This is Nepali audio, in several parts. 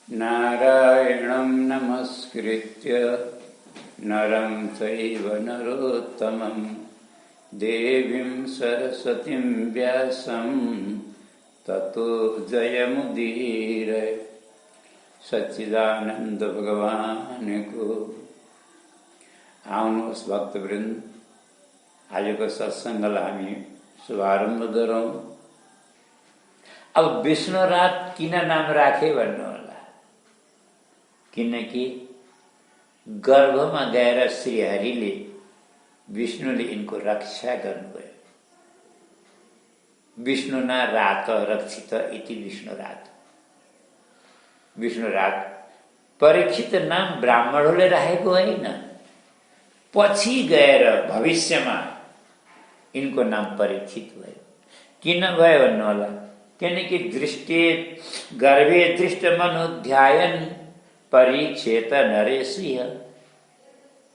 नारायणं नमस्कृत्य नरं चैव नरोत्तमं देवीं सरस्वतीं व्यासं ततो जयमुदीरये। सच्चिदानंद भगवान को आउनुहोस् भक्तवृन्द, आजको सत्सङ्गलाई हामी शुभारम्भ गरौँ। अब विष्णु रात किन नाम राखे भन्नु होला, किनकि गर्भमा गएर श्रीहरिले विष्णुले यिनको रक्षा गर्नुभयो। विष्णु न रात रक्षित इति विष्णु रात। विष्णु रात परीक्षित नाम ब्राह्मणहरूले राखेको होइन, पछि गएर भविष्यमा यिनको नाम परीक्षित भयो। किन भयो भन्नु होला, किनकि दृष्टि गर्भे दृष्ट मनोध्यायन परीक्षेत नरेशिह।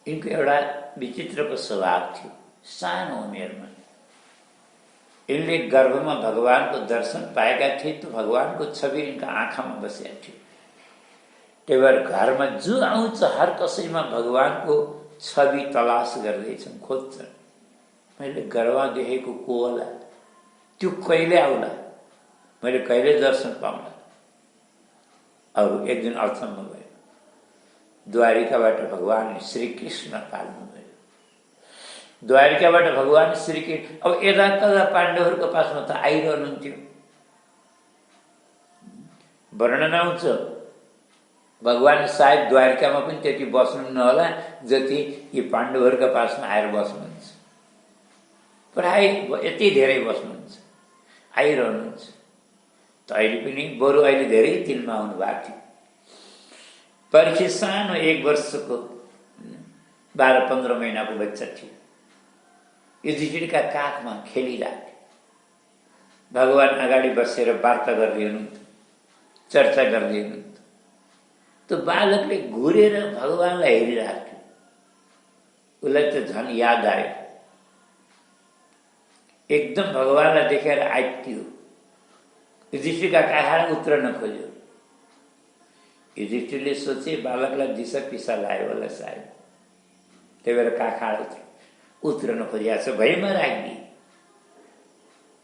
यिनको एउटा विचित्रको स्वभाव थियो। सानो उमेरमा यिनले गर्भमा भगवानको दर्शन पाएका थिए, तो भगवानको छवि यिनका आँखामा बसेको थियो। त्यही भएर घरमा जो आउँछ हर कसैमा भगवानको छवि तलास गर्दैछन्, खोज्छन्। मैले गर्भमा देखेको को होला, त्यो कहिले आउला, मैले कहिले दर्शन पाउला। अरू एक दिन अचम्म भयो, द्वारिकाबाट भगवान श्री कृष्ण पाल्नुभयो। द्वारिकाबाट भगवान श्री कृष्ण अब यदा कदा पाण्डवहरूको पासमा त आइरहनुहुन्थ्यो। वर्णन आउँछ, भगवान सायद द्वारिकामा पनि त्यति बस्नुहुन्न होला जति यी पाण्डवहरूका पासमा आएर बस्नुहुन्छ। प्राय यति धेरै बस्नुहुन्छ, आइरहनुहुन्छ। त अहिले पनि बरु अहिले धेरै दिनमा आउनु भएको थियो। परीक्षित सानो 1 वर्षको 12-15 महिनाको बच्चा थियो। युधिष्ठिरका काखमा खेलिरहेको थियो। भगवान अगाडि बसेर वार्ता गर्दै हुनुहुन्थ्यो, चर्चा गर्दै हुनुहुन्थ्यो। त्यो बालकले घुरेर भगवानलाई हेरिरहेको थियो। उसलाई त झन् याद आयो, एकदम भगवानलाई देखेर आइत्यो। युधिष्ठिरका काखबाट उत्रन खोज्यो। युधिष्ठिरले सोचे बालकलाई दिशा पिसा लाग्यो होला सायद, त्यही भएर काखबाट उत्रन खोजिया छ। भैमा राख्ने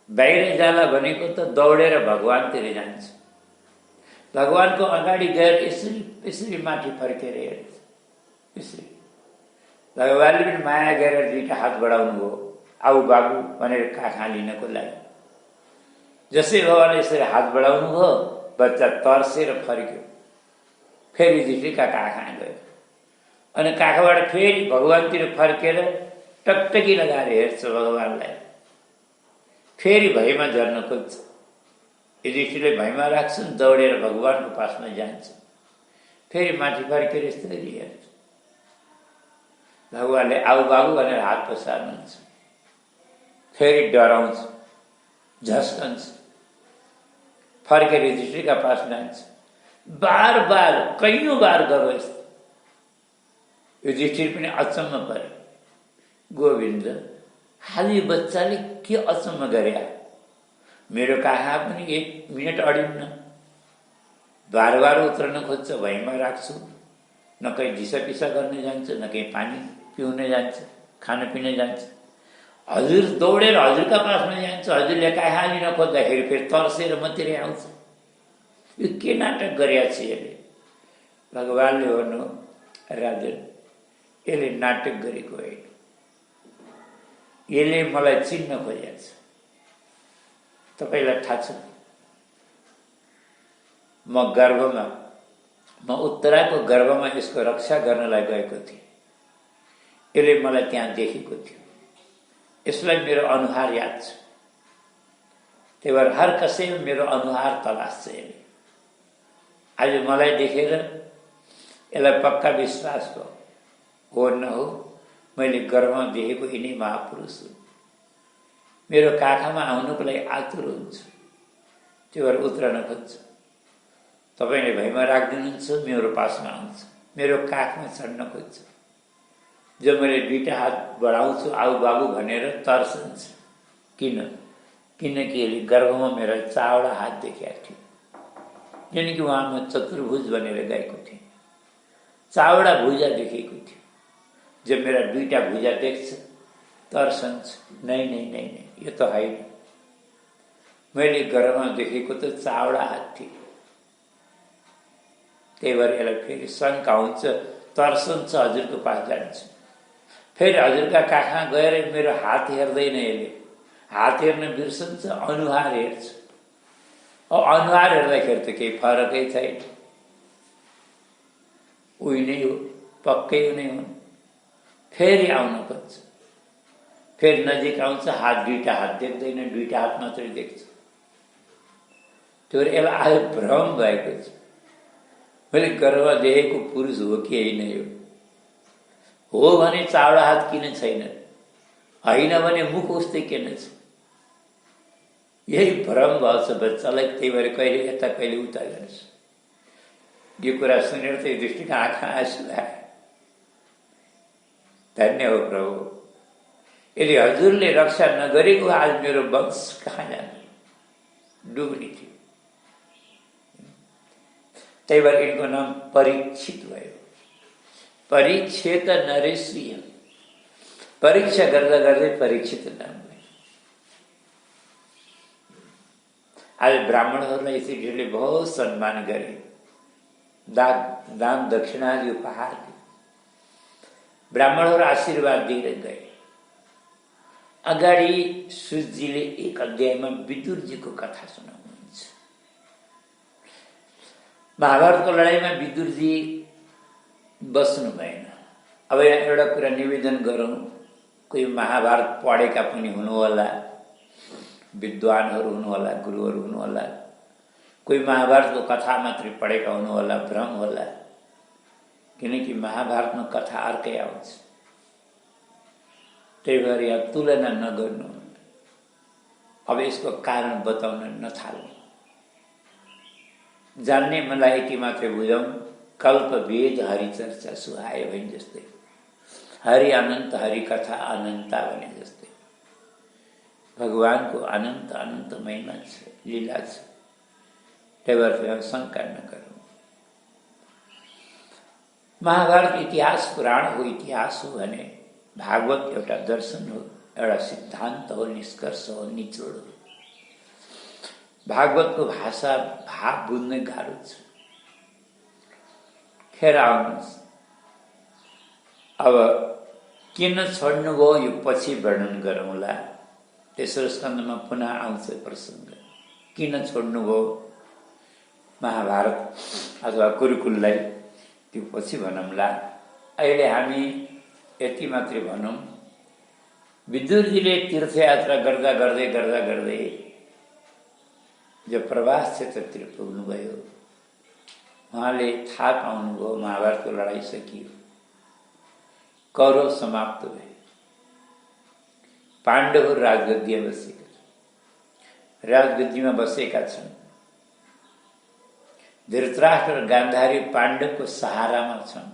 बाहिर जाला भनेको त दौडेर भगवानतिर जान्छ। भगवानको अगाडि गएर यसरी माथि फर्केर हेर्छ। यसरी भगवानले पनि माया गरेर 2टा हात बढाउनु भयो, आऊ बाबु भनेर काख हालिनको लागि। जसै भगवानले यसरी हात बढाउनु भयो, बच्चा तर्सेर फर्क्यो। फेरि युधिष्ठिरका काखमा गयो अनि काखबाट फेरि भगवानतिर फर्केर टकटकी लगाएर हेर्छ भगवानलाई। फेरि भैमा झर्न खोज्छ। युधिष्ठिरले भैमा राख्छन्, दौडेर भगवानको पासमा जान्छ। फेरि माथि फर्केर यसरी हेर्छ। भगवानले आऊ बाबु भनेर हात पसार्नुहुन्छ। फेरि डराउँछ, झस्कन्छ। फर्केर युधिष्ठिरका पास जान्छ। बार बार कैयौं बार गयो यस्तो। युधिष्ठिर पनि अचम्म पर्यो। गोविन्द, हाली बच्चाले के अचम्म गरे, मेरो काखमा पनि 1 मिनट अडिन्न। बार बार उत्रन खोज्छ, भैमा राख्छु, न कहीँ दिसा पिसा गर्न जान्छ, न कहीँ पानी पिउन जान्छ, खान पिउन जान्छ। हजुर दौडेर हजुरका पासमा जान्छ। हजुरले काख हालिन खोज्दाखेरि फेरि तर्सेर मतिर आउँछ। यो के नाटक गरिरहेको छ यसले? भगवानले भन्नु, राजन, यसले नाटक गरेको होइन, यसले मलाई चिन्न खोजेको छ। तपाईँलाई थाहा छ, म उत्तराको गर्भमा यसको रक्षा गर्नलाई गएको थिएँ। यसले मलाई त्यहाँ देखेको थियो। यसलाई मेरो अनुहार याद छ। त्यही भएर हर कसैमा मेरो अनुहार तलास छ यसले। आज मलाई देखेर यसलाई पक्का विश्वास भयो, हो न हो मैले गर्भमा देखेको यिनै महापुरुष हो। मेरो काखमा आउनुको लागि आतुर हुन्छ। त्यही भएर उत्रन खोज्छ। तपाईँले भैमा राखिदिनुहुन्छ, मेरो पासमा आउँछ, मेरो काखमा चढ्न खोज्छ। जब मैले 2टा हात बढाउँछु आऊ बाबु भनेर तर्सन्छ। किन? किनकि यसले गर्भमा मेरो 4वटा हात देखेको थियो। किनकि उहाँ म चतुर्भुज बनेर गएको थिएँ। चारवटा भुजा देखेको थियो। जब मेरा दुईटा भुजा देख्छ तर्सन्छ, नै नै नै नै यो त होइन। मैले गर्भमा देखेको त चारवटा हात थियो। त्यही भएर यसलाई फेरि शङ्का हुन्छ, तर्सन्छ, हजुरको पास जान्छ। फेरि हजुरका काखमा गएर मेरो हात हेर्दैन, यसले हात हेर्न बिर्सन्छ, अनुहार हेर्छ। अनुहार हेर्दाखेरि त केही फरकै छैन, उही नै हो, पक्कै नै हो। फेरि आउन खोज्छ, फेरि नजिक आउँछ, हात दुईटा हात देख्दैन, दुईटा हात मात्रै देख्छ। त्यो यसलाई आज भ्रम भएको छ, मैले गर्भमा देखेको पुरुष हो कि होइन यो? हो भने चारवटा हात किन छैन? होइन भने मुख उस्तै किन छ? यही भ्रम भएको छ बच्चालाई। त्यही भएर कहिले यता कहिले उता गर्छ। यो कुरा सुनेर चाहिँ दृष्टिका आँखा आँसु आयो। धन्य हो प्रभु, यदि हजुरले रक्षा नगरेको आज मेरो वंश कहाँ जाने, डुब्ने थियो। त्यही भएर यिनको नाम परीक्षित भयो। परीक्षित नरेश्रिय, परीक्षा गर्दा गर्दै परीक्षित नाम भयो। आज ब्राह्मणहरूलाई यसरी बहुत सम्मान गरे, दान दक्षिणा आदि उपहार दिए। ब्राह्मणहरू आशीर्वाद दिएर गए। अगाडि सुजीले एक अध्यायमा विदुरजीको कथा सुनाउनुहुन्छ। महाभारतको लडाईँमा विदुरजी बस्नु भएन। अब एउटा कुरा निवेदन गरौँ, कोही महाभारत पढेका पनि हुनुहोला, विद्वानहरू हुनुहोला, गुरुहरू हुनुहोला, कोही महाभारतको कथा मात्रै पढेका हुनुहोला, भ्रम होला। किनकि महाभारतमा कथा अर्कै आउँछ। त्यही भएर यहाँ तुलना नगर्नु। अब यसको कारण बताउन नथाल्नु। जान्ने मलाई यति मात्रै बुझौँ, कल्प वेद हरिचर्चा सुहाए भने जस्तै, हरि अनन्त हरि कथा अनन्ता भने जस्तै भगवानको अनन्त अनन्त महिमा छ, लीला छ। त्यही भएर शङ्का नगरौँ। महाभारत इतिहास पुराण हो, इतिहास हो भने भागवत एउटा दर्शन हो, एउटा सिद्धान्त हो, निष्कर्ष हो, निचोड हो। भागवतको भाषा भाव बुझ्न गाह्रो छ। खेर आउनुहोस्, अब किन छोड्नुभयो यो पछि वर्णन गरौँला। तेस्रो स्कन्धमा पुनः आउँछ प्रसङ्ग, किन छोड्नुभयो महाभारत अथवा कुरुकुललाई, त्यो पछि भनौँला। अहिले हामी यति मात्रै भनौँ, विदुरजीले तीर्थयात्रा गर्दा गर्दै गर्दा गर्दै जो प्रवास क्षेत्रतिर पुग्नुभयो, उहाँले थाहा पाउनुभयो महाभारतको लडाईँ सकियो, कौरव समाप्त भए, पाण्डवहरू राजगद्दीमा बसेका छन्, राजगद्दीमा बसेका छन्। धृतराष्ट्र र गान्धारी पाण्डवको सहारामा छन्।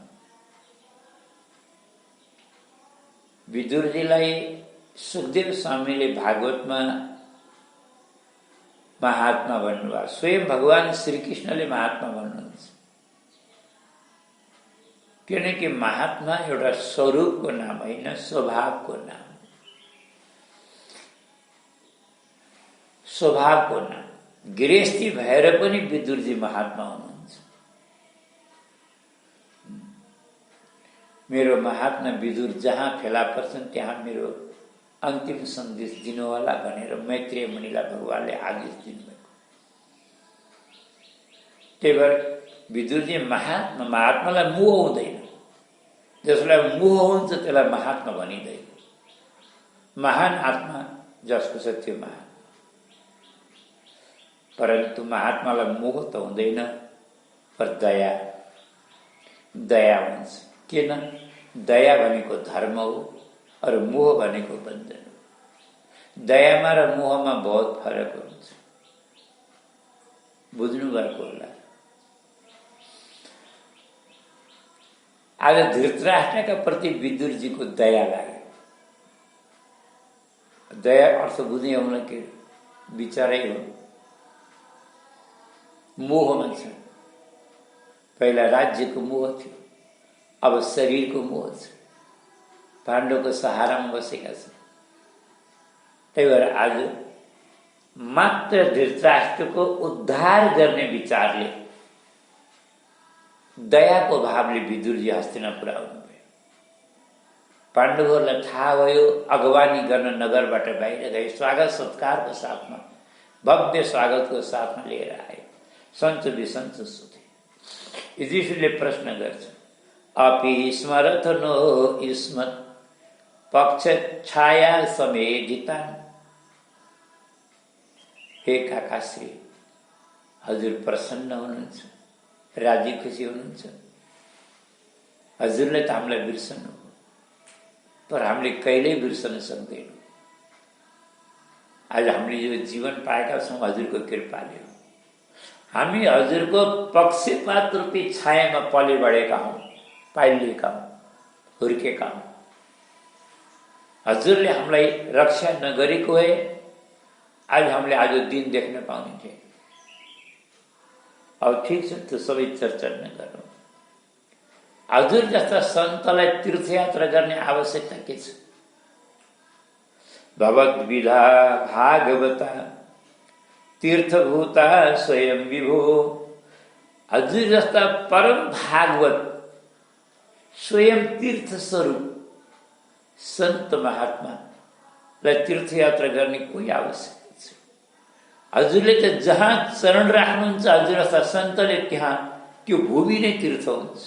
विदुरजीलाई सुखदेव स्वामीले भागवतमा महात्मा भन्नुभयो। स्वयं भगवान श्रीकृष्णले महात्मा भन्नुहुन्छ। किनकि महात्मा एउटा स्वरूपको नाम होइन, स्वभावको नाम, स्वभावको नाम। गृहस्थी भएर पनि विदुरजी महात्मा हुनुहुन्छ। मेरो महात्मा विदुर जहाँ फेला पर्छन् त्यहाँ मेरो अन्तिम सन्देश दिनुहोला भनेर मैत्रेय मुनिलाई भगवानले आदेश दिनुभएको। त्यही भएर विदुरजी महात्मालाई मोह हुँदैन। जसलाई मोह हुन्छ त्यसलाई महात्मा भनिँदैन। महान आत्मा जसको छ त्यो महान। परन्तु महात्मालाई मोह त हुँदैन, पर दया हुन्छ। किन? दया भनेको धर्म हो, और मोह भनेको बन्धन हो। दयामा र मोहमा बहुत फरक हुन्छ, बुझ्नु भएको होला। आज धृतराष्ट्रका प्रति विदुरजीको दया लाग्यो। दया अर्थ बुझ्ने हो कि विचारै हो। मोहमा छ। पहिला राज्यको मोह थियो, अब शरीरको मोह छ। पाण्डवको सहारामा बसेका छन्। त्यही भएर आज मात्र धृतराष्ट्रको उद्धार गर्ने विचारले, दयाको भावले विदुरजी हस्तिनापुर आउनुभयो। पाण्डवहरूलाई थाहा भयो, अगवानी गर्न नगरबाट बाहिर गए। स्वागत सत्कारको साथमा, भव्य स्वागतको साथमा लिएर आए। सन्चो विसन्चो सोधे। युधिष्ठिरले प्रश्न गर्छ, अपि स्मरथ नो स्मत् पक्ष छाया समेधिता। हे काकाश्री, हजुर प्रसन्न हुनुहुन्छ, राजी खुसी हुनुहुन्छ। हजुरले त हामीलाई बिर्सनु, तर हामीले कहिल्यै बिर्सन सक्दैनौँ। आज हामीले यो जीवन पाएका छौँ हजुरको कृपाले हो। हामी हजुरको पक्षपात रूपी छायामा पले बढेका हौँ, पाइलिएका हौँ, हुर्केका हौँ। हजुरले हामीलाई रक्षा नगरेको भए आज हामीले आज दिन देख्न पाउने थिए। अब ठिक छ, त्यो सबै चर्चा नगरौँ। हजुर जस्ता सन्तलाई तीर्थयात्रा गर्ने आवश्यकता के छ? भगवत विधा भागवता तीर्थभूता स्वयं विभो। हजुर जस्ता परम भागवत स्वयं तीर्थ स्वरूप सन्त महात्मालाई तीर्थयात्रा गर्ने कोही आवश्यकता छ? हजुरले त जहाँ चरण राख्नुहुन्छ, हजुर जस्ता सन्तले त्यहाँ त्यो भूमि नै तीर्थ हुन्छ।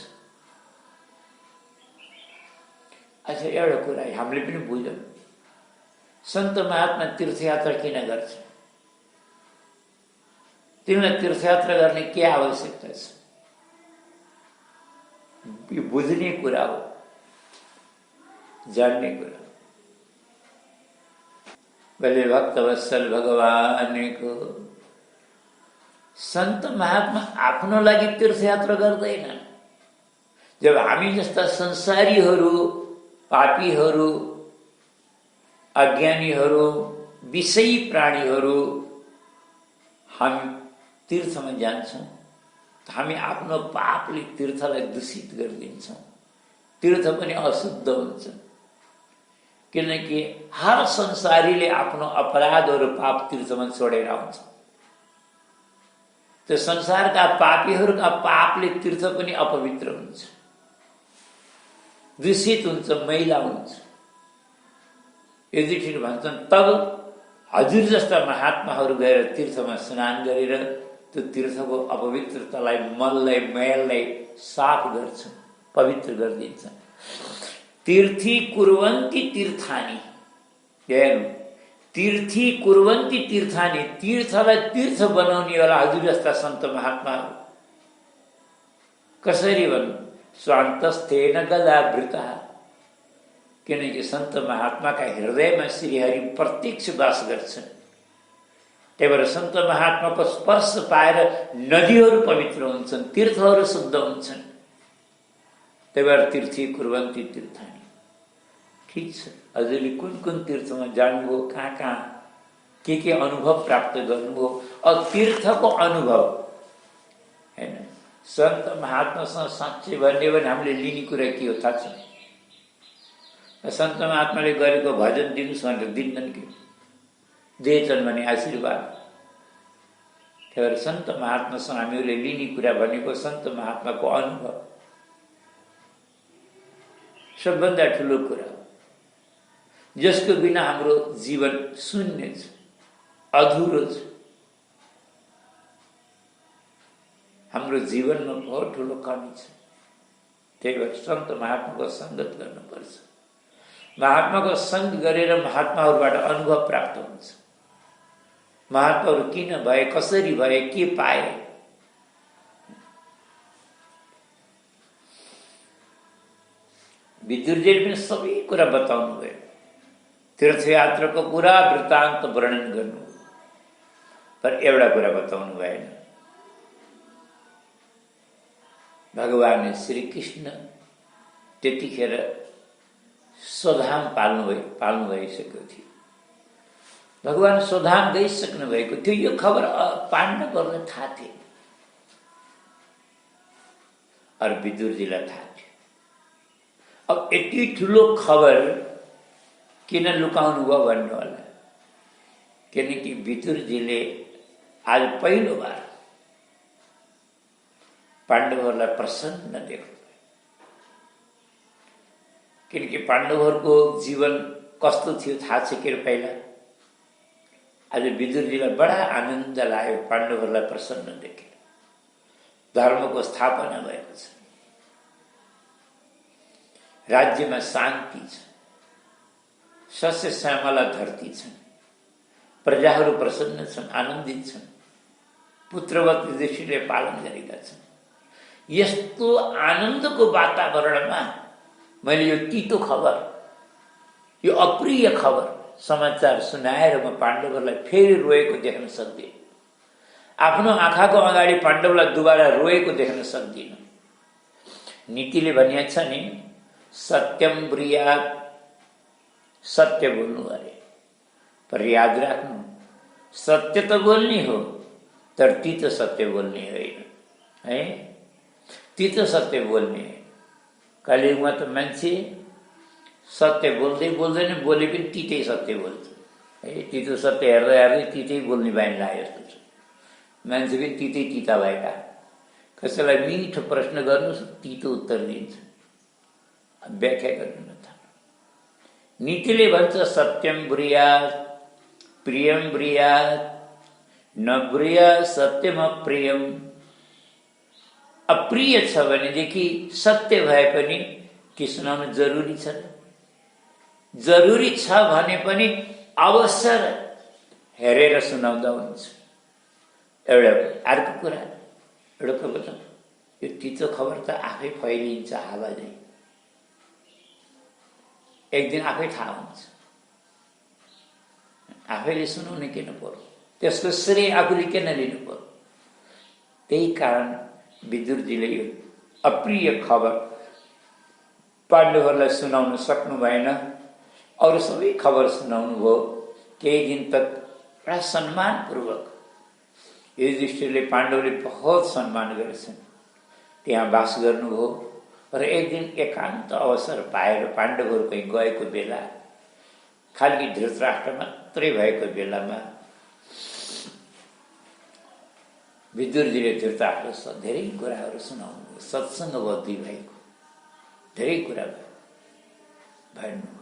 अच्छा, एउटा कुरा हामीले पनि बुझौँ, सन्त महात्मा तीर्थयात्रा किन गर्छ? तिमीलाई तीर्थयात्रा गर्ने के आवश्यकता छ? यो बुझ्ने कुरा हो, जान्ने कुरा। बले भक्तवत्सल भगवानको सन्त महात्मा आफ्नो लागि तीर्थयात्रा गर्दैन। जब हामी जस्ता संसारीहरू, पापीहरू, अज्ञानीहरू, विषयी प्राणीहरू हामी तीर्थमा जान्छौँ, हामी आफ्नो पापले तीर्थलाई दूषित गरिदिन्छौँ। तीर्थ पनि अशुद्ध हुन्छ, किनकि हर संसारीले आफ्नो अपराधहरू पाप तीर्थमा छोडेर आउँछ। त्यो संसारका पापीहरूका पापले तीर्थ पनि अपवित्र हुन्छ, दूषित हुन्छ, मैला हुन्छ। युधिष्ठिर भन्छन्, तब हजुर जस्ता महात्माहरू गएर तीर्थमा स्नान गरेर त्यो तीर्थको अपवित्रतालाई, मललाई, मैललाई साफ गर्छन्, पवित्र गरिदिन्छन्। तीर्थी कुर्वन्ति तीर्थानि, तीर्थी कुर्वन्ति तीर्थानि, तीर्थलाई तीर्थ बनाउनेवाला हजुर जस्ता सन्त महात्माहरू। कसरी भन्नु? स्वान्तस्थेन गदावृता, किनकि सन्त महात्माका हृदयमा श्रीहरि प्रत्यक्ष वास गर्छन्। त्यही भएर सन्त महात्माको स्पर्श पाएर नदीहरू पवित्र हुन्छन्, तीर्थहरू शुद्ध हुन्छन्। त्यही भएर तीर्थी कुर्वन्ति तीर्थानि। ठिक छ, हजुरले कुन कुन तीर्थमा जानुभयो, कहाँ कहाँ के अनुभव प्राप्त गर्नुभयो? अब तीर्थको अनुभव होइन, सन्त महात्मासँग साँच्चै भन्यो भने हामीले लिने कुरा के हो थाहा छ? सन्त महात्माले गरेको भजन दिनुहोस् भनेर दिन्नन् कि? दिएछन् भने आशीर्वाद। त्यही भएर सन्त महात्मासँग हामीले लिने कुरा भनेको सन्त महात्माको अनुभव सबभन्दा ठुलो कुरा हो, जसको बिना हाम्रो जीवन शून्य छ, अधुरो छ। हाम्रो जीवनमा बहुत ठुलो कमी छ। त्यही भएर सन्त महात्माको सङ्गत गर्नुपर्छ। महात्माको सङ्ग गरेर महात्माहरूबाट अनुभव प्राप्त हुन्छ। महात्माहरू किन भए, कसरी भए, के पाए? विदुरजीले पनि सबै कुरा बताउनु भयो। तीर्थयात्राको पुरा वृत्तान्त वर्णन गर्नु, तर एउटा कुरा बताउनु भएन। भगवान श्री कृष्ण त्यतिखेर स्वधाम पाल्नु भइसकेको थियो। भगवान स्वधाम गइसक्नु भएको थियो। यो खबर पाण्डवहरूलाई थाहा थियो। और विदुरजीलाई थाहा थियो। अब यति ठुलो खबर किन लुकाउनु भयो भन्नु होला, किनकि विदुरजीले आज पहिलो बार पाण्डवहरूलाई प्रसन्न देख्नु। किनकि पाण्डवहरूको जीवन कस्तो थियो थाहा छ के पहिला। आज विदुरजीलाई बडा आनन्द लाग्यो पाण्डवहरूलाई प्रसन्न देखेर। धर्मको स्थापना भएको छ, राज्यमा शान्ति छ, सस्य श्यामला धरती छन्, प्रजाहरू प्रसन्न छन्, आनन्दित छन्, पुत्रवत युधिष्ठिरले पालन गरेका छन्। यस्तो आनन्दको वातावरणमा मैले यो तितो खबर, यो अप्रिय खबर समाचार सुनाएर म पाण्डवहरूलाई फेरि रोएको देख्न सक्दिनँ। आफ्नो आँखाको अगाडि पाण्डवलाई दुबारा रोएको देख्न सक्दिनँ। नीतिले भनिएको छ नि, सत्यम ब्रूयात्, सत्य बोल्नु अरे। पर याद राख्नु, सत्य त बोल्ने हो तर तितो सत्य बोल्ने होइन है। तितो सत्य बोल्ने। कलियुगमा त मान्छे सत्य बोल्दै बोल्दैन, बोले पनि तितै सत्य बोल्छ है। तितो सत्य हेर्दै हेर्दै तितै बोल्ने बानी लाग्यो जस्तो छ। मान्छे पनि तितै तिता भएका। कसैलाई मिठो प्रश्न गर्नुहोस् तितो उत्तर दिन्छ। व्याख्या गर्नु न त। नीतिले भन्छ सत्यम ब्रूयात्, प्रियम ब्रूयात्, न ब्रूयात् सत्यम अप्रियम। अप्रिय छ भनेदेखि सत्य भए पनि के सुनाउनु जरुरी छ? जरुरी छ भने पनि अवसर हेरेर सुनाउँदा हुन्छ। एउटा अर्को कुरा, एउटा प्रवचन, यो तितो खबर त आफै फैलिन्छ हावाले। एक दिन आफै थाहा हुन्छ। आफैले सुनाउने किन पर्यो? त्यसको श्रेय आफूले किन लिनु पर्यो? त्यही कारण विदुरजीले यो अप्रिय खबर पाण्डवहरूलाई सुनाउन सक्नु भएन। अरू सबै खबर सुनाउनु भयो। केही दिन तक बडा सम्मानपूर्वक युधिष्ठिरले पाण्डवले बहुत सम्मान गरेछन्, त्यहाँ बास गर्नुभयो। र एक दिन एकान्त अवसर पाएर पाण्डवहरू कहीँ गएको बेला, खालि धृतराष्ट्र मात्रै भएको बेलामा विदुरजीले धृतराष्ट्रसँग धेरै कुराहरू सुनाउनु भयो। सत्सङ्ग भयो दुई भाइको, धेरै कुरा भन्नुभयो।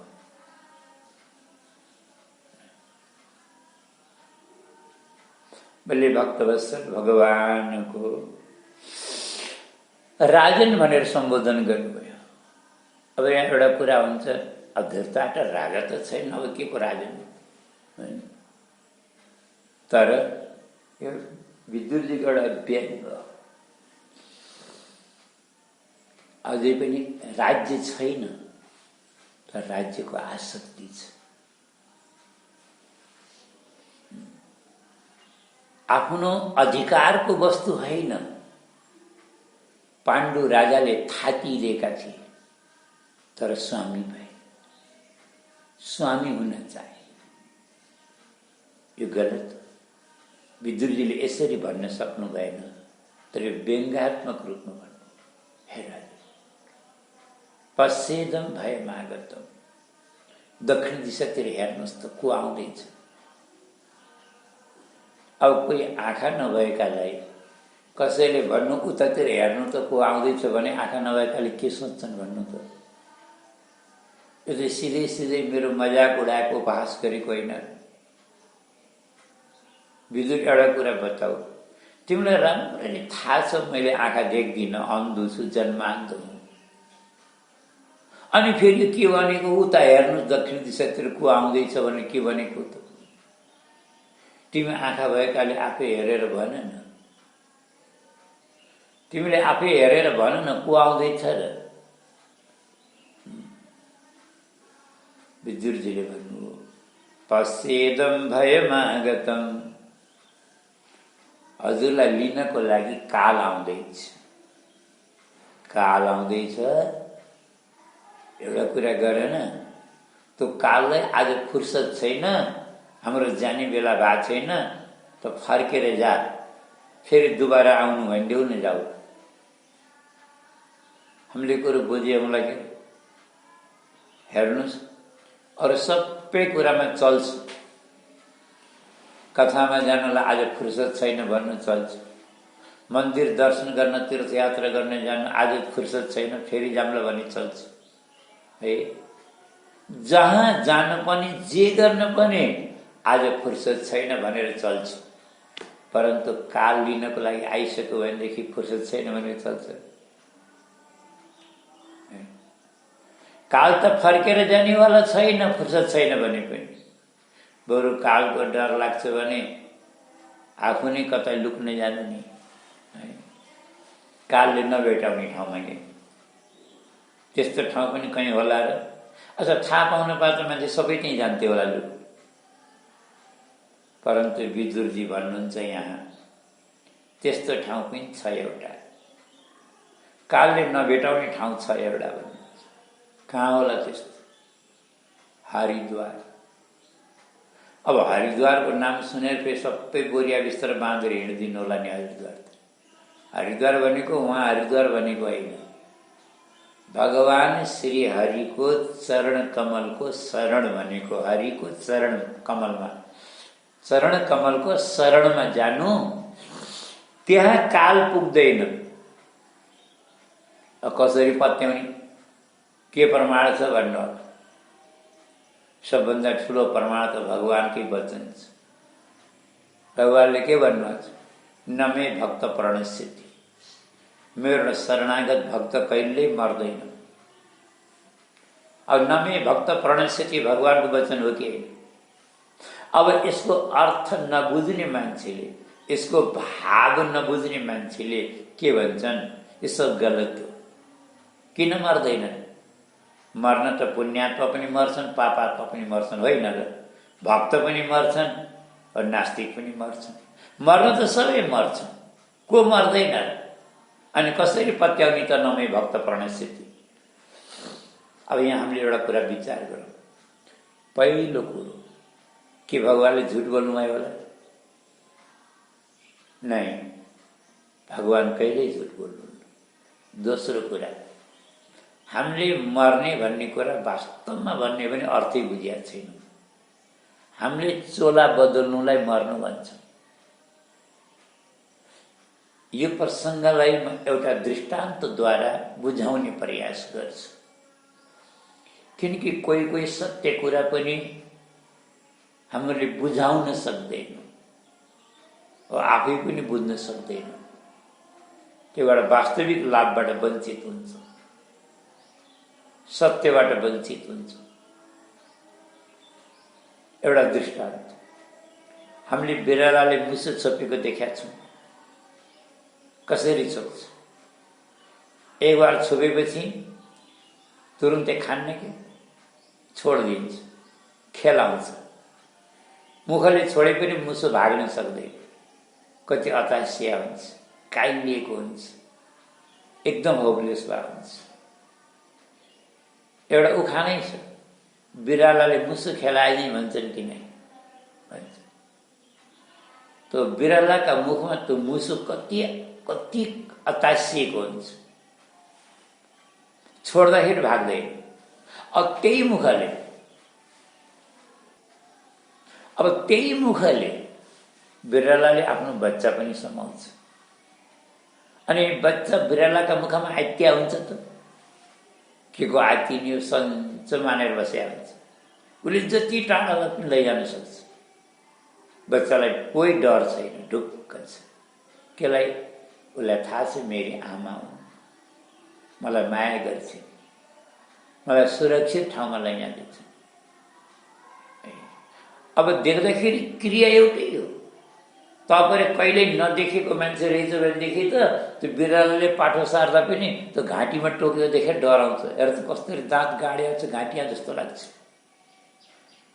बल्ले भक्तवत्सल भगवानको राजन भनेर सम्बोधन गर्नुभयो। अब यहाँ एउटा कुरा हुन्छ, अब धृतराष्ट्र राजा त छैन, अब के को राजन होइन। तर यो विदुरजीको एउटा व्यङ्ग, अझै पनि राज्य छैन तर राज्यको आसक्ति छ। आफ्नो अधिकारको वस्तु होइन। पाण्डु राजाले थाकिरहेका थिए तर स्वामी भए, स्वामी हुन चाहे। यो गलत। विदुरजीले यसरी भन्न सक्नु भएन, तर यो व्यङ्ग्यात्मक रूपमा भन्नु। हे राजा, पश्चेदम भयमागतम, दक्षिण दिशातिर हेर्नुहोस् त को आउँदैछ। अब कोही आँखा नभएकालाई कसैले भन्नु उतातिर हेर्नु त को आउँदैछ भने आँखा नभएकाले के सोच्छन् भन्नु त। यो चाहिँ सिधै सिधै मेरो मजाक उडाएको उपहास गरेको होइन। विदुर, एउटा कुरा बताऊ, तिमीलाई राम्ररी थाहा छ मैले आँखा देख्दिनँ, अन्धो छु, जन्मान्ध हुँ। अनि फेरि के भनेको, उता हेर्नु दक्षिण दिशातिर को आउँदैछ भने के भनेको त? तिमी आँखा भएकाले आफै हेरेर भन न। तिमीले आफै हेरेर भन न को आउँदैछ र। विदुरजीले भन्नुभयो, पश्चेदम भयमागतम, हजुरलाई लिनको लागि काल आउँदैछ। काल आउँदैछ। एउटा कुरा गरेन, त्यो काललाई आज फुर्सद छैन, हाम्रो जाने बेला भएको छैन, त फर्केर जा, फेरि दुबारा आउनु भनिदेऊ न, जाऊ। हामीले कुरो बुझ्यौँ के हेर्नुहोस्, अरू सबै कुरामा चल्छ। कथामा जानलाई आज फुर्सद छैन भन्नु चल्छ, मन्दिर दर्शन गर्न तीर्थयात्रा गर्न जानु आज फुर्सद छैन फेरि जाम्ला भन्ने चल्छ है। जहाँ जान पनि जे गर्न पनि आज फुर्सद छैन भनेर चल्छ। परन्तु काल लिनको लागि आइसक्यो भनेदेखि फुर्सद छैन भनेर चल्छ। काल त फर्केर जानेवाला छैन, फुर्सद छैन भने पनि। बरु कालको डर लाग्छ भने आफू नै कतै लुक्न जानु नि है। कालले नभेटाउने ठाउँमा नि त्यस्तो ठाउँ पनि कहीँ होला र? अच्छा, थाहा पाउन पात्र मान्छे सबै त्यहीँ जान्थे होला लु। परन्तु विदुरजी भन्नुहुन्छ यहाँ त्यस्तो ठाउँ पनि छ एउटा, कालले नभेटाउने ठाउँ छ एउटा भन्नुहुन्छ। कहाँ होला त्यस्तो? हरिद्वार। अब हरिद्वारको नाम सुनेर फेरि सबै बोरिया बिस्तर बाँधेर हिँडिदिनु होला नि हरिद्वार। हरिद्वार भनेको उहाँ हरिद्वार भनेको होइन, भगवान श्री हरिको चरण कमलको शरण भनेको। हरिको चरण कमलमा, चरण कमलको शरणमा जानु, त्यहाँ काल पुग्दैन। कसरी पत्याउने, के प्रमाण छ भन्नु? सबभन्दा ठुलो प्रमाण त भगवानकै वचन छ। भगवानले के भन्नुहुन्छ? न मे भक्त प्रणश्यति, मेरो शरणागत भक्त कहिल्यै मर्दैन। अब न मे भक्त प्रणश्यति भगवानको वचन हो कि होइन? अब यसको अर्थ नबुझ्ने मान्छेले, यसको भाव नबुझ्ने मान्छेले के भन्छन्? यो सब गलत हो। किन मर्दैनन्? मर्न त पुण्यात्मा पनि मर्छन्, पापात्मा पनि मर्छन्, होइन र? भक्त पनि मर्छन् र नास्तिक पनि मर्छन्। मर्न त सबै मर्छन्, को मर्दैन र? अनि कसरी पत्याउने त नमै भक्त प्रणश्यति? अब यहाँ हामीले एउटा कुरा विचार गरौँ। पहिलो कुरो के भगवानले झुट बोल्नुभयो होला? नै, भगवान कहिल्यै झुट बोल्नुहुन्न। दोस्रो कुरा, हामीले मर्ने भन्ने कुरा वास्तवमा भन्ने भने अर्थै बुझिया छैन। हामीले चोला बदल्नुलाई मर्नु भन्छ। यो प्रसङ्गलाई म एउटा दृष्टान्तद्वारा बुझाउने प्रयास गर्छु, किनकि कोही कोही सत्य कुरा पनि हामीले बुझाउन सक्दैनौँ, आफै पनि बुझ्न सक्दैनौँ, त्योबाट वास्तविक लाभबाट वञ्चित हुन्छ, सत्यबाट वञ्चित हुन्छ। एउटा दृष्टान्त, हामीले बिरालाले मुसो छोपेको देखेका छौँ। कसरी छोप्छ? एक बार छोपेपछि तुरुन्तै खान्न कि छोडिदिन्छ, खेलाउँछ। मुखले छोडे पनि मुसो भाग्न सक्दैन, कति अतासिया हुन्छ, काइलिएको हुन्छ, एकदम होपलेस भएको हुन्छ। एउटा उखानै छ, बिरालाले मुसो खेलाइदिने भन्छन् कि नै भन्छ। त्यो बिरालाका मुखमा त्यो मुसो कति कति अतासिएको हुन्छ, छोड्दाखेरि भाग्दैन। अब त्यही मुखले बिरालाले आफ्नो बच्चा पनि समाउँछ। अनि बच्चा बिरालाका मुखमा आइत्या हुन्छ त के को आइतिनी सन्च मानेर बसेका हुन्छ। उसले जति टाढालाई पनि लैजान सक्छ। बच्चालाई कोही डर छैन, ढुक्क छ। केलाई? उसलाई थाहा छ मेरी आमा हुन्, मलाई माया गर्छ, मलाई सुरक्षित ठाउँमा लैजाँदैछ। अब देख्दाखेरि क्रिया एउटै हो। तपाईँले कहिल्यै नदेखेको मान्छे रहेछ भनेदेखि त त्यो बिरालोले पाठो सार्दा पनि त्यो घाँटीमा टोकेको देखेर डराउँछ। हेर त कसरी दाँत गाडिया छ, घाँटिया जस्तो लाग्छ।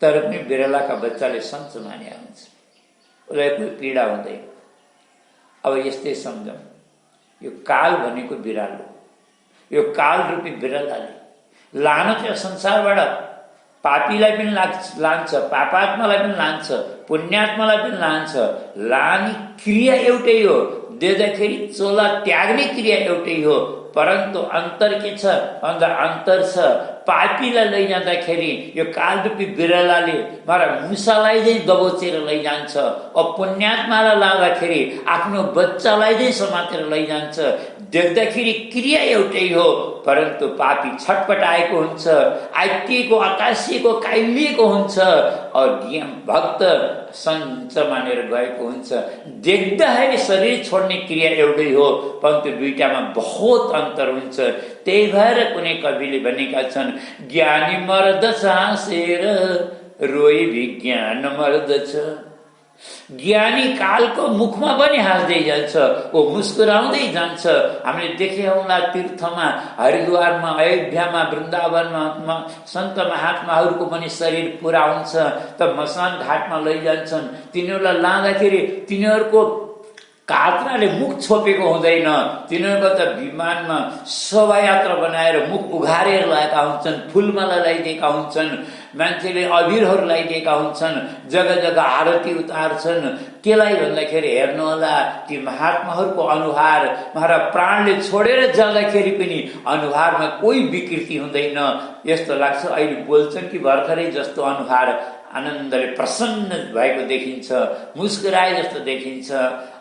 तर पनि बिरालाका बच्चाले सन्च मान्या हुन्छ, उसलाई कोही पीडा हुँदैन। अब यस्तै सम्झौँ, यो काल भनेको बिरालो, यो काल रूपी बिरालाले लान त्यो संसारबाट पापीलाई पनि लान्छ, पापात्मालाई पनि लान्छ, पुण्यात्मालाई पनि लान्छ। लाने क्रिया एउटै हो। देख्दाखेरि चोला त्याग्ने क्रिया एउटै हो, परन्तु अन्तर के छ भन्दा अन्तर छ पापीलाई लैजाँदाखेरि यो कालरूपी बिरलाले मारा मुसालाई चाहिँ दबोचेर लैजान्छ, पुण्यात्मालाई लाँदाखेरि आफ्नो बच्चालाई चाहिँ समातेर लैजान्छ। देख्दाखेरि क्रिया एउटै हो, परन्तु पापी छटपटाएको हुन्छ, आइटिएको आकाशिएको काइलिएको हुन्छ, भक्त सञ्च मानेर गएको हुन्छ। देख्दाखेरि शरीर छोड्ने क्रिया एउटै हो, परन्तु दुईटामा बहुत अन्तर हुन्छ। त्यही भएर कुनै कविले भनेका छन्, ज्ञानी मर्दछ हाँसेर रोई विज्ञान मर्दछ। ज्ञानी कालको मुखमा पनि हाँस्दै जान्छ, ओ मुस्कुराउँदै जान्छ। हामीले देखे होला तीर्थमा, हरिद्वारमा, अयोध्यामा, वृन्दावनमा सन्त महात्माहरूको पनि शरीर पुरा हुन्छ त मसान घाटमा लैजान्छन्। तिनीहरूलाई लाँदाखेरि तिनीहरूको कात्राले मुख छोपेको हुँदैन, तिनीहरूको त विमानमा शोभायात्रा बनाएर मुख उघारेर लगाएका हुन्छन्, फुलमाला लगाइदिएका हुन्छन्, मान्छेले अबिरहरू लगाइदिएका हुन्छन्, जग्गा जग्गा आरती उतार्छन्। केलाई भन्दाखेरि हेर्नुहोला ती महात्माहरूको अनुहार महारा प्राणले छोडेर जाँदाखेरि पनि अनुहारमा कोही विकृति हुँदैन। यस्तो लाग्छ अहिले बोल्छन् कि भर्खरै जस्तो अनुहार आनन्दले प्रसन्न भएको देखिन्छ, मुस्कुराए जस्तो देखिन्छ।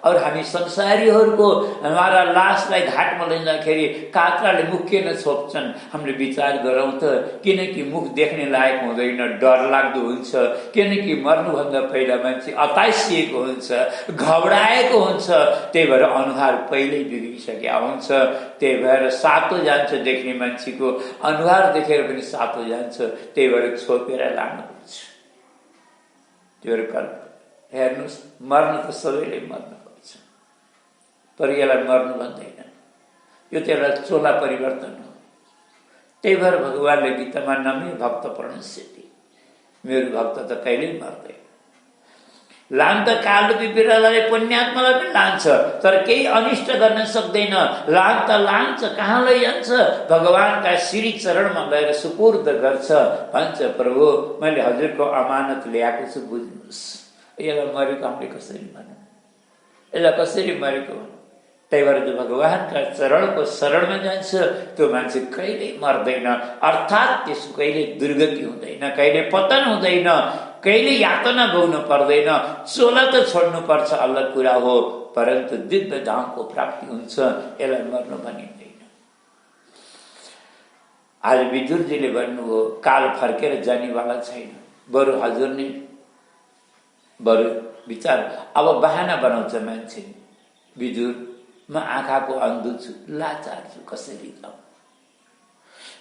और हामी संसारीहरूको हाम्रा लासलाई घाटमा लैजाँदाखेरि कात्राले मुख किन छोप्छन्? हामीले विचार गरौँ त, किनकि मुख देख्ने लायक हुँदैन, डर लाग्दो हुन्छ। किनकि मर्नुभन्दा पहिला मान्छे अताइसिएको हुन्छ, घबराएको हुन्छ, त्यही भएर अनुहार पहिल्यै बिग्रिसकेका हुन्छ। त्यही भएर सातो जान्छ, देख्ने मान्छेको अनुहार देखेर पनि सातो जान्छ, त्यही भएर छोपेर लानुपर्छ। त्यो हेर्नुहोस्, मर्न त सबैले मर्नु पर्छ, तर यसलाई मर्नु भन्दैन। यो त एउटा चोला परिवर्तन हो। त्यही भएर भगवानले गीतामा नमे भक्त प्रणश्यति, मेरो भक्त त कहिल्यै मर्दैन। लान्छ कालरूपी बिरालाले पुण्यात्मालाई पनि लान्छ, तर केही अनिष्ट गर्न सक्दैन। लान्छ कहाँ लैजान्छ? भगवानका श्री चरणमा गएर सुपुर्द गर्छ। भन्छ, प्रभु मैले हजुरको अमानत ल्याएको छु, बुझ्नुहोस्। यसलाई मरेको हामीले कसरी भनौँ? यसलाई कसरी मरेको भनौँ? त्यही भएर जो भगवानका चरणको शरणमा जान्छ त्यो मान्छे कहिल्यै मर्दैन, अर्थात् त्यसको कहिले दुर्गति हुँदैन, कहिले पतन हुँदैन, कहिले यातना भोग्नु पर्दैन। चोला त छोड्नु पर्छ, अलग कुरा हो, परन्तु दिव्य धामको प्राप्ति हुन्छ। यसलाई मर्नु भनिँदैन। आज विदुरजीले भन्नुभयो, काल फर्केर जानेवाला छैन। बरु हजुर नै बरु विचार, अब बहाना बनाउँछ मान्छे। विदुर, म आँखाको अन्धो छु, लाचार छु, कसरी जाउँ?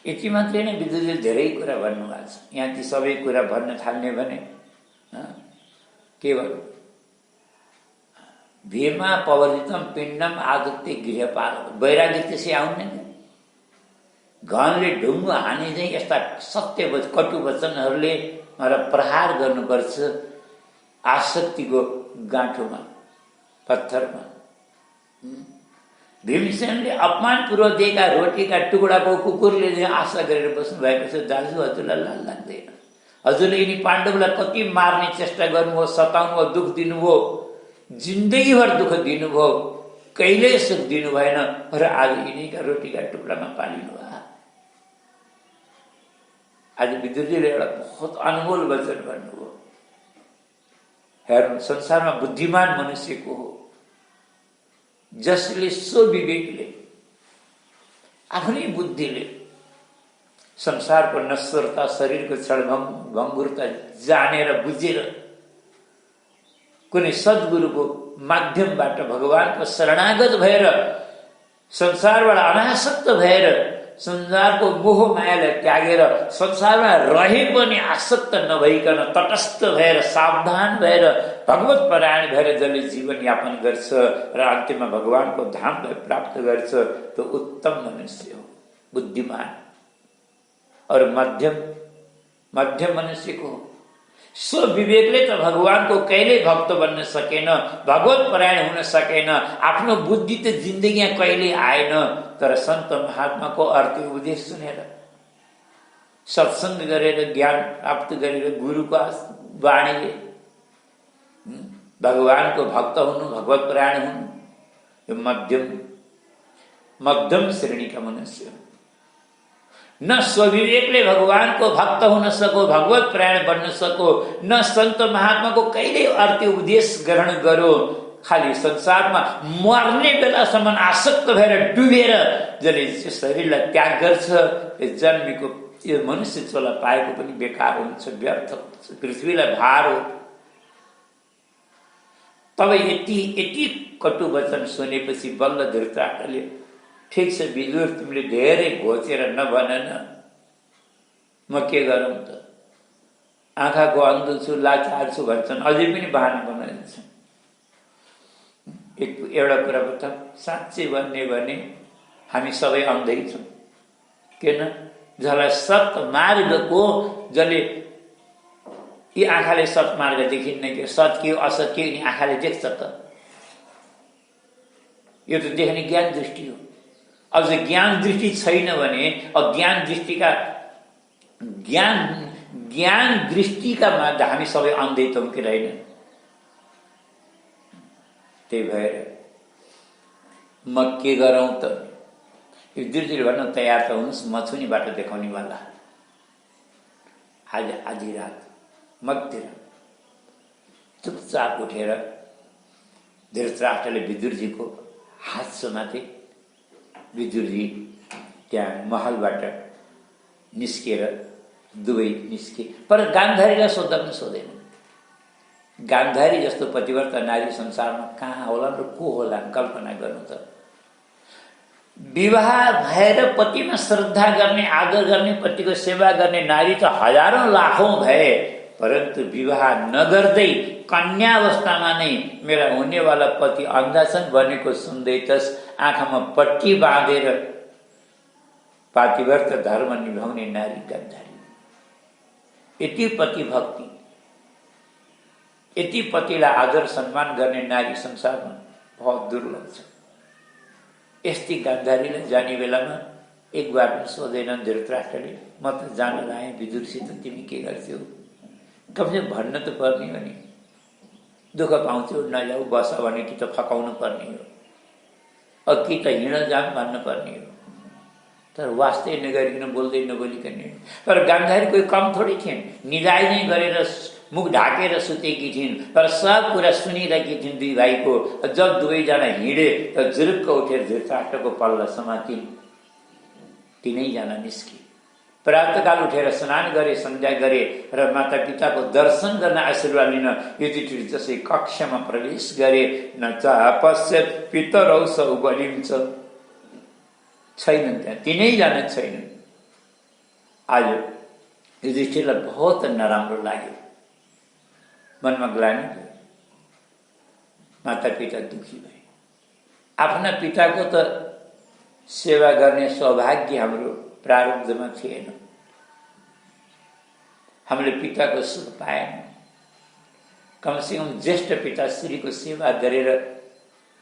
यति मात्रै नै विदुरले धेरै कुरा भन्नुभएको छ। यहाँ ती सबै कुरा भन्न थाल्ने भने के भन्नु? भीमा पवर्जितम पिण्डम आदत्ते गृहपाल, वैराग्य त्यसै आउने नि। घनले ढुङ्गो हाने चाहिँ यस्ता सत्य कटु वचनहरूले प्रहार गर्नुपर्छ आसक्तिको गाँठोमा, पत्थरमा। भीमसेनले अपमानपूर्वक दिएका रोटीका टुक्राको कुकुरले आशा गरेर बस्नु भएको छ। दाजु, हजुरलाई लाज लाग्दैन? हजुरले यिनी पाण्डवलाई कति मार्ने चेष्टा गर्नुभयो, सताउनुभयो, दुःख दिनुभयो, जिन्दगीभर दुःख दिनुभयो, कहिल्यै सुख दिनु भएन, र आज यिनीका रोटीका टुक्रामा पालिनु भयो। आज विदुरजीले एउटा बहुत अनमोल वचन भन्नुभयो। हेर्नु, संसारमा बुद्धिमान मनुष्यको हो जसले सो विवेकले, आफ्नै बुद्धिले संसारको नश्वरता, शरीरको क्षणभङ्गुरता जानेर बुझेर कुनै सद्गुरुको माध्यमबाट भगवानको शरणागत भएर संसारबाट अनासक्त भएर संसारको मोह मायालाई त्यागेर संसारमा रहे पनि आसक्त नभइकन तटस्थ भएर सावधान भएर भगवत परायण भएर जसले जीवन यापन गर्छ र अन्त्यमा भगवानको धामलाई प्राप्त गर्छ त्यो उत्तम मनुष्य हो, बुद्धिमान। और मध्यम मनुष्यको हो। सो विवेकले त भगवानको कहिल्यै भक्त बन्न सकेन, भगवत परायण हुन सकेन, आफ्नो बुद्धि त जिन्दगीमा कहिल्यै आएन। तर सन्त महात्माको अर्थ उपदेश सुनेर, सत्सङ्ग गरेर, ज्ञान प्राप्त गरेर, गुरुको बाणीले भगवानको भक्त हुनु, भगवत परायण हुनु, यो मध्यम श्रेणी का मनुष्य न स्वविवेकले भगवान को भक्त हुन सको, भगवत परायण बन्न सको, न संत महात्मा को कहिले अर्थ उपदेश ग्रहण गरो, खाली संसारमा मर्ने बेलासम्म आसक्त भएर डुबेर जसले शरीरलाई त्याग गर्छ, जन्मेको यो मनुष्य चोला पाएको पनि बेकार हुन्छ, व्यर्थ हुन्छ, पृथ्वीलाई भार हो। तब यति कटु वचन सुनेपछि बल्ल धृतराष्ट्रले ठिक छ विदुर, तिमीले धेरै घोचेर नभन न, म के गरौँ त, आँखाको अन्धो छु, लाचार छु भन्छन्, अझै पनि बहाना बनाइदिन्छन्। एउटा कुरा बता, साँच्चै भन्ने भने हामी सबै अन्धै छौँ। किन? जसलाई सत मार्गको, जसले यी आँखाले सत मार्ग देखिन्न कि सत के असत के यी आँखाले देख्छ त, यो त देख्ने ज्ञान दृष्टि हो। अझ ज्ञान दृष्टि छैन भने अज्ञान दृष्टिका ज्ञान दृष्टिका मार्ग हामी सबै अन्धै छौँ कि होइन? त्यही भएर म के गरौँ त, युधिष्ठिरले भन्न तयार त हुनुहोस्, म छु नि बाटो देखाउने वाला। आज आधी रात मध्यरात चुपचाप उठेर धृतराष्ट्रले विदुरजीको हात समाते। विदुरजी त्यहाँ महलबाट निस्केर दुवै निस्के, तर गान्धारीलाई सोध्दा पनि सोधेन। गान्धारी जस्तो पतिव्रता नारी संसारमा कहाँ होला र को होला? कल्पना गर्नु त। विवाह भएर पतिमा श्रद्धा गर्ने, आदर गर्ने, पतिको सेवा गर्ने नारी त हजारौं लाखौं भए, परन्तु विवाह नगर्दै कन्यावस्थामा नै मेरा हुनेवाला पति अन्धा छन् भनेको सुन्दै तस आँखामा पट्टी बाँधेर पातिव्रत धर्म निभाउने नारी गान्धारी। यति पति भक्ति, यति पतिलाई आदर सम्मान गर्ने नारी संसारमा बहुत दुर्लभ छ। यस्ती गान्धारीलाई जाने बेलामा एक बार पनि सोधेनन् धृतराष्ट्रले, म त जान लाएँ विदुरसित, तिमी के गर्छौ? कमसे भन्न त पर्ने हो नि, दुःख पाउँछौ नजाऊ बस भने कि त फकाउनु पर्ने हो, कि त हिँड जाम भन्न पर्ने हो। तर वास्तै नगरिकन बोल्दै नबोलिकन। तर गान्धारी कोही कम थोड़ी थिइन्, निदाइ नै गरेर मुख ढाकेर सुतेकी थिइन्, तर सब कुरा सुनिरहेकी थिइन् दुई भाइको। जब दुवैजना हिँडे त जुरुक्क उठेर धृतराष्ट्रको पल्ला समातिन्। तीनैजना निस्के। प्रातःकाल उठेर स्नान गरे, सन्ध्या गरे र माता पिताको दर्शन गर्न आशीर्वाद लिन युधिष्ठिर जसै कक्षमा प्रवेश गरे। न चापश्य पितरौ सौ बलिन्छ, छैनन् त्यहाँ, तीनैजना छैनन्। आज युधिष्ठिरलाई बहुत नराम्रो लाग्यो, मनमा ग्लानि भयो। माता पिता दुखी भए। आफ्ना पिताको त सेवा गर्ने सौभाग्य हाम्रो प्रारब्धमा थिएन, हामीले पिताको सुख पाएन। कमसे कम ज्येष्ठ पिताश्रीको सेवा गरेर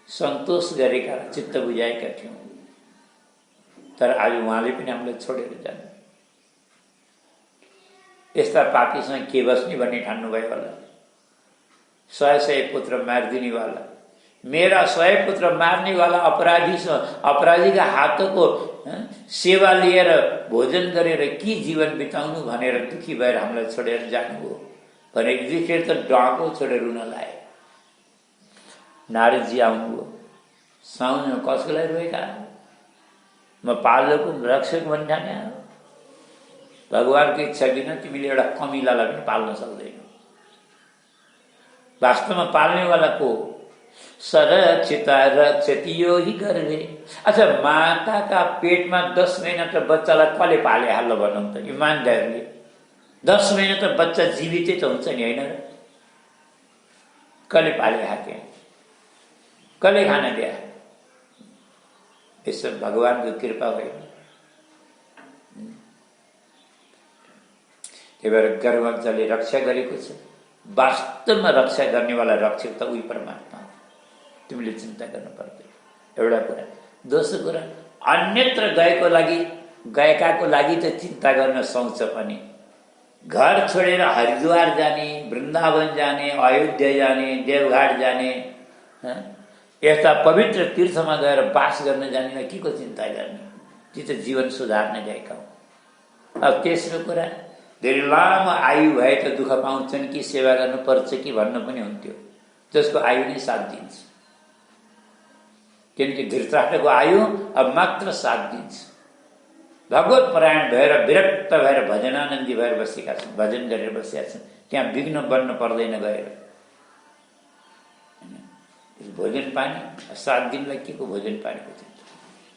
सन्तोष गरेका, चित्त बुझाएका थियौँ। तर आज उहाँले पनि हामीलाई छोडेर जानु। यस्ता पापीसँग के बस्ने भन्ने ठान्नुभयो होला। 100 पुत्र मारिदिने वाला, मेरा 100 पुत्र मार्ने वाला अपराधी का हातको सेवा लिएर भोजन गरेर के जीवन बिताउनु भनेर दुखी भएर हामीलाई छोडेर जानुभयो भने युधिष्ठिर त डाँको छोडेर रुन लाए। नारदजी आउनुभयो, साउन कसको लागि रोएका? म पाल्नको रक्षक भन्ठाने। भगवानको इच्छा बिना तिमीले एउटा कमिलालाई पनि पाल्न सक्दैनौ। वास्तवमा पाल्नेवाला को? सरक्षिता रक्षति यो ही गर्भे। अच्छा, माता का पेट में 10 महीना तो बच्चालाई कसले पाले हाल्नु भनौँ त? इमानदारले 10 महीना त बच्चा जीवितै त हुन्छ नि, होइन र? कसले पाले हाके? कसले खाना दिए? यसो भगवानको कृपा भयो। त्यही भएर गर्भवतीले रक्षा गरेको छ। वास्तवमा रक्षा गर्नेवाला रक्षक त उही परमात्मा हो। तिमीले चिन्ता गर्नु पर्दैन। एउटा कुरा। दोस्रो कुरा, अन्यत्र गएकाको लागि त चिन्ता गर्न सक्छ पनि। घर छोडेर हरिद्वार जाने, वृन्दावन जाने, अयोध्या जाने, देवघाट जाने, यस्ता पवित्र तीर्थमा गएर बास गर्न जानेलाई के को चिन्ता गर्ने? ती त जीवन सुधार्न गएका हुन्। अब तेस्रो कुरा, धेरै लामो आयु भए त दुःख पाउँछन् कि सेवा गर्नुपर्छ कि भन्न पनि हुन्थ्यो, जसको आयु नै 7 दिन छ। किनकि धृतराष्ट्रको आयु अब मात्र 7 दिन छ। भगवत परायण भएर विरक्त भएर भजनानन्दी भएर बसेका छन्, भजन गरेर बसेका छन्। त्यहाँ विघ्न बन्न पर्दैन गएर। भोजन पानी 7 दिनलाई के को भोजन पानीको चिन्ता?